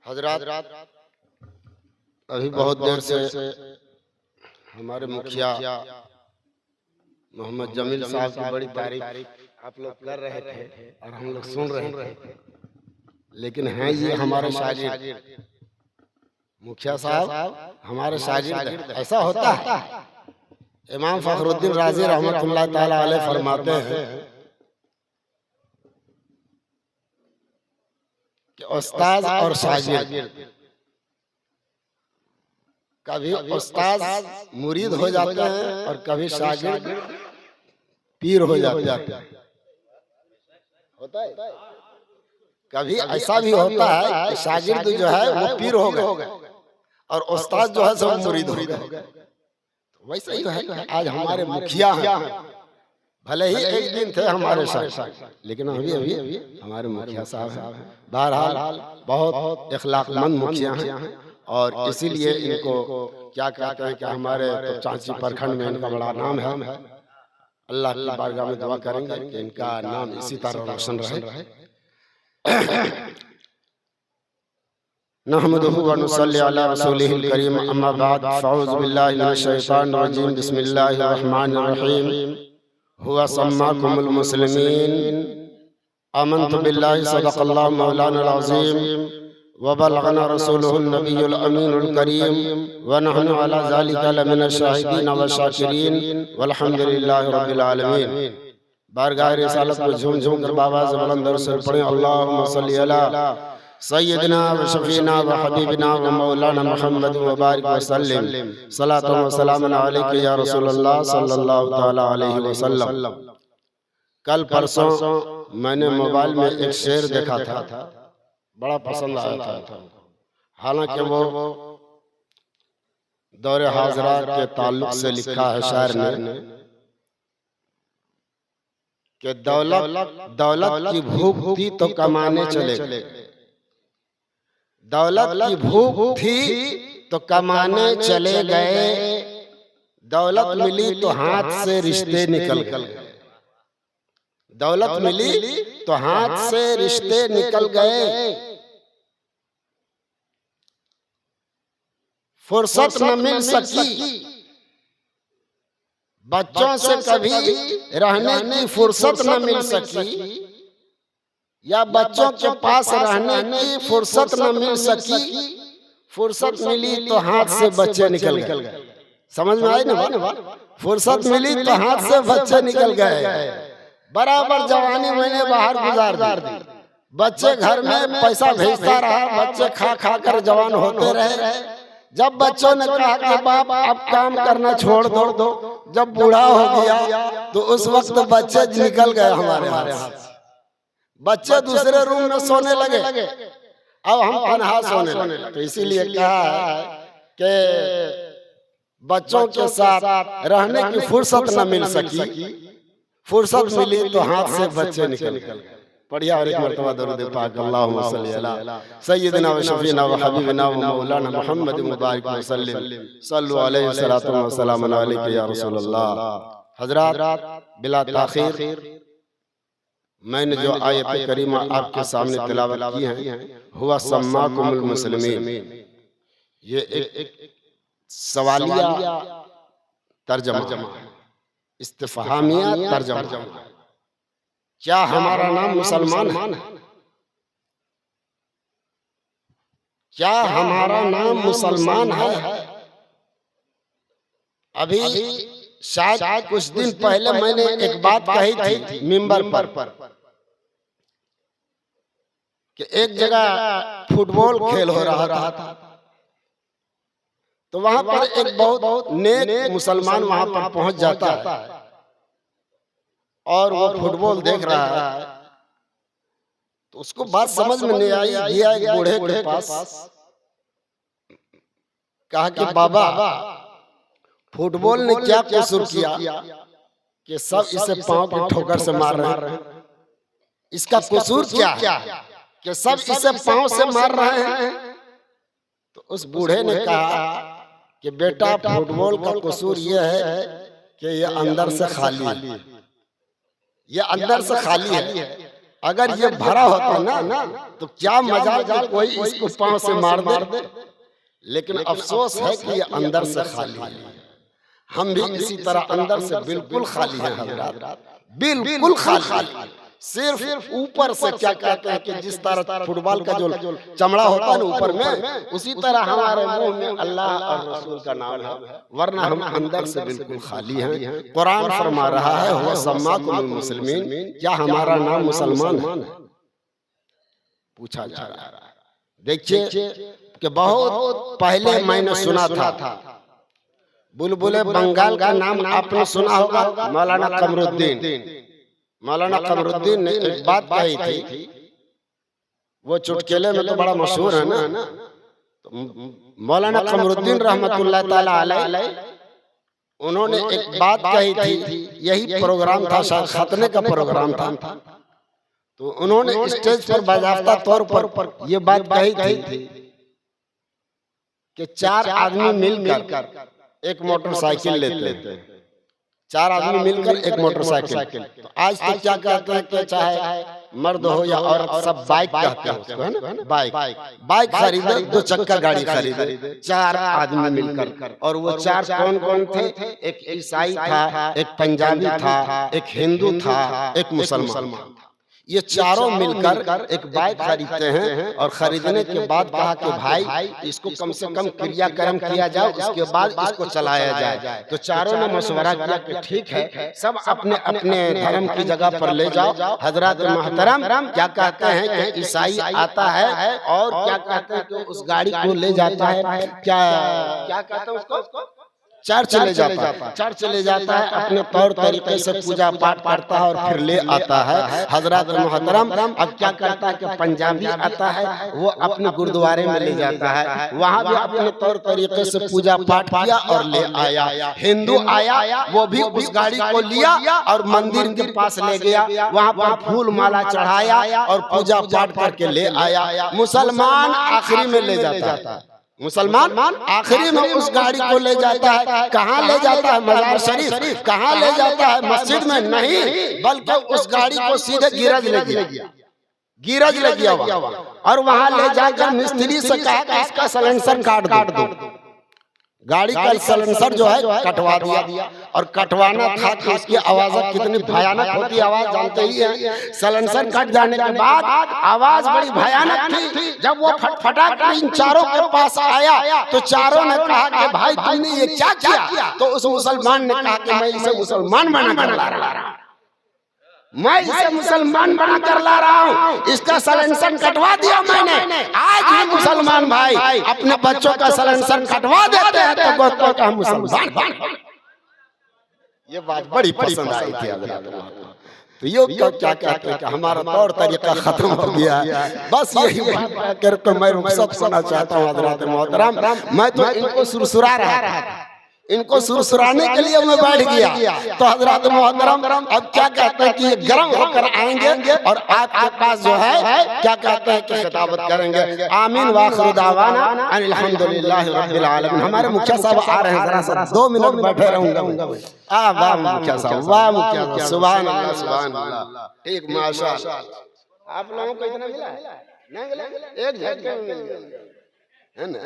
हजरात, अभी बहुत देर से हमारे मुखिया मोहम्मद जमील साहब की बड़ी तारीफ आप लोग कर रहे थे और हम लोग सुन रहे थे, लेकिन हैं ये हमारे शागिर्द। मुखिया साहब हमारे शागिर्द। ऐसा होता है, इमाम फखरुद्दीन राजी रहमतुल्लाह ताला अलैह फरमाते हैं कि उस्ताद और शागिर्द, कभी उस्ताद मुरीद हो जाते हैं और कभी शागिर्द पीर हो जाते हैं। होता है, कभी ऐसा भी होता है कि शागिर्द जो है वो पीर हो गए और उस्ताद जो है सब मुरीद हो गए। वैसा ही है, आज हमारे मुखिया हैं, भले ही एक दिन थे हमारे साथ, लेकिन अभी हमारे मुखिया साहब हैं। बहरहाल बहुत इखलाकमंद मुखिया हैं और इसीलिए इनको क्या कहते हैं कि हमारे तो चांची प्रखंड में इनका बड़ा नाम है। अल्लाह की बारगाह में दुआ करेंगे कि इनका नाम इसी तरह रोशन रहे। नहमदुहु व नुसल्ली अला रसूलिहिल करीम, अम्मा बाद, फ़अऊज़ु बिल्लाहि मिनश शैतानिर रजीम, बिस्मिल्लाहिर रहमानिर रहीम। हुवा सम्माकुमुल मुस्लिमीन, आमन्तु बिल्लाहि, सदक़ल्लाहु मौलानाल अज़ीम, व बलगना रसूलुहुन नबियुल अमीनुल करीम, व नहनु अला ज़ालिका लमिनश शाहिदीन व शाकिरीन, वल्हम्दुलिल्लाहि रब्बिल आलमीन। बारगाह रिसालत में झूम झूम कर बाबा से बुलंद दरूद से पढ़ें, अल्लाहुम्मा सल्ली अला सय्यदना व शफीना व हबीबना व मौलाना मुहम्मद व बारिक व सल्लिम, सलातु व सलामुन अलैका या रसूलल्लाह सल्लल्लाहु तआला अलैहि वसल्लम। कल परसों मैंने मोबाइल में एक शेर देखा था, बड़ा पसंद आया था। हालांकि वो दौरे हाजरा के ताल्लुक से लिखा है शायर ने कि दौलत की भूख थी तो कमाने चले, दौलत की भूख थी तो कमाने चले गए, दौलत मिली तो हाथ से रिश्ते निकल गए, दौलत मिली तो हाथ से रिश्ते निकल गए, फुर्सत न मिल सकी बच्चों से कभी रहने की फुर्सत न मिल सकी, या बच्चों के पास रहने की फुर्सत न मिल सकी, फुर्सत मिली तो हाथ से बच्चे निकल गए। समझ में आई ना? फुर्सत मिली तो हाथ से बच्चे निकल गए, बराबर जवानी मैंने बाहर गुजार दी, बच्चे घर में पैसा भेजता रहा, बच्चे खा खा कर जवान होते रहे। जब बच्चों ने कहा कि बाप अब काम करना छोड़ दो, जब बूढ़ा हो गया तो उस वक्त बच्चे निकल गए हमारे हाथ से। बच्चे दूसरे रूम में सोने लगे, अब हम तन्हा सोने लगे। तो इसीलिए कहा है कि बच्चों के साथ रहने की फुर्सत न मिल सकी, फुर्सत मिली तो हाथ से बच्चे निकल गए। पढ़िया और एक मरतबा दरूद पाक, अल्लाहुम्मा सल्ली अला सय्यदिना व शफीना व हबीबना व मौलाना मुहम्मद मुबारक व सल्लिम, सल्लु अलैहि सलातु व सलामुन अलैका या रसूलल्लाह। हजरात, बिला ताखीर मैंने जो आयत करीमा आपके सामने तिलावत की है, हुआ सम्माकुमुल मुस्लिमीन, ये एक सवालिया तर्जमा, इस्तिफहामिया तर्जमा। क्या हमारा नाम मुसलमान है? क्या हमारा नाम मुसलमान है? अभी शायद कुछ दिन पहले मैंने एक बात कही थी मिंबर पर कि एक जगह फुटबॉल खेल हो रहा था, तो वहां पर एक बहुत नेक मुसलमान वहां पर पहुंच जाता है और वो फुटबॉल देख रहा है। तो उसको बात समझ में नहीं आई, गया एक बूढ़े के पास, कहा कि बाबा फुटबॉल ने क्या कसूर किया कि सब इसे पांव की ठोकर से मार रहे हैं? इसका कसूर क्या है कि सब इसे पांव से मार रहे हैं? तो उस बूढ़े ने कहा कि बेटा फुटबॉल का कसूर यह है कि ये अंदर से खाली है, ये अंदर से खाली है अगर ये भरा होता ना तो क्या मजा कि कोई इसको पांव से मार दे। लेकिन अफसोस है कि ये अंदर से खाली है। हम भी इसी तरह अंदर से बिल्कुल खाली हैं हजरात, बिल्कुल खाली। सिर्फ ऊपर से क्या कहते हैं कि जिस तरह फुटबॉल का जो चमड़ा होता है ना ऊपर में, उसी तरह हमारे मुंह में अल्लाह और रसूल का नाम है, वरना हम अंदर से बिल्कुल खाली हैं। कुरान फरमा रहा है हुवा सम्माकुमुल मुस्लिमीन, क्या हमारा नाम मुसलमान है? पूछा जा रहा है। देखिए कि बहुत पहले मैंने सुना था, बुलबुले बंगाल का नाम आपने सुना होगा, मौलाना कमरुद्दीन। मौलाना कमरुद्दीन ने एक बात कही थी, वो चुटकुले में तो बड़ा मशहूर है ना। तो मौलाना कमरुद्दीन रहमतुल्लाह ताला अलैह, उन्होंने एक बात कही थी, यही प्रोग्राम था, शायद खतने का प्रोग्राम था। तो उन्होंने स्टेज पर बाज़ाफ्ता तौर पर ये बात कही थी कि 4 आदमी मिलकर एक मोटरसाइकिल लेते हैं, 4 आदमी मिलकर एक मोटरसाइकिल। तो आज तो क्या कहते हैं कि चाहे मर्द हो या औरत, सब बाइक कहते हैं उसको, है ना। बाइक खरीदे, 2 चक्का गाड़ी खरीदे 4 आदमी मिलकर। और वो 4 कौन कौन थे? एक ईसाई था, एक पंजाबी था, एक हिंदू था, एक मुसलमान। ये चारों मिलकर एक बाइक खरीदते हैं और खरीदने के बाद कहा कि भाई इसको कम से कम क्रियाक्रम किया जाए, उसके बाद इसको चलाया जाए। तो चारों ने मशवरा किया कि ठीक है, सब अपने अपने धर्म की जगह पर ले जाओ। हजरत मोहतरम क्या कहते हैं कि ईसाई आता है और क्या कहते हैं कि उस गाड़ी को ले जाता है, क्या कहते हैं उसको, चर्च ले जाता है, अपने तौर तरीके से पूजा पाठ करता है और फिर ले आता है। हजरत मोहतरम अब क्या करता है कि पंजाबी आता है, वो अपने गुरुद्वारे में ले जाता है, वहाँ भी अपने तौर तरीके से पूजा पाठ किया और ले आया। हिंदू आया, वो भी उस गाड़ी को लिया और मंदिर के पास ले गया, वहाँ पर फूल माला चढ़ाया और पूजा पाठ करके ले आया। मुसलमान आखिरी में ले जाता है, मुसलमान आखिरी में उस गाड़ी को ले जाता है। कहाँ ले जाता है? मजार शरीफ। कहाँ ले जाता है? मस्जिद में नहीं, बल्कि उस गाड़ी को सीधे गिरज ले गया और वहां ले जाकर मिस्त्री से कहा कि इसका सलेंसर काट दो। गाड़ी का सलेंसर जो है कटवा दिया। और कटवाना था कि उसकी आवाज कितनी भयानक होती, आवाज जानते ही हैं। सलेंसर कट जाने के बाद आवाज बड़ी भयानक थी। जब वो फटफटा कर इन चारों के पास आया तो चारों ने कहा कि भाई तुमने ये क्या किया? तो उस मुसलमान ने कहा कि मैं इसे मुसलमान बनाकर ला रहा हूं, मैं इसे मुसलमान बनाकर ला रहा हूँ। इसका सलेंसर कटवा दिया मैंने। आज भी मुसलमान भाई अपने बच्चों का सलेंसर कटवा देते हैं तो गोत्रों का मुसलमान। ये बात बड़ी पसंद आई थी। तो ये क्या कहते हैं कि हमारा तौर तरीका खत्म हो गया है। बस यही बात करके मैं रुखसत करना चाहता हूँ हजरत मोहतरम। मैं तो इनको सुरसुरा रहा था, इनको सुरसुराने के लिए मैं बैठ गया। तो हजरत मोहतरम अब क्या कहते हैं कि ये गर्म होकर आएंगे और आपके पास जो है क्या कहते हैं कि खिताबत करेंगे। आमीन व आखिर दावाना अनिल हम्दुलिल्लाहि रब्बिल आलमीन। हमारे मुखिया साहब आ रहे हैं, जरा सा 2 मिनट बैठे रहूंगा। वाह मुखिया साहब, वाह मुखिया साहब, सुभान अल्लाह सुभान अल्लाह। ठीक माशाअल्लाह। आप लोगों को इतना मिला है? नहीं मिला, एक झटके में मिल गया है ना।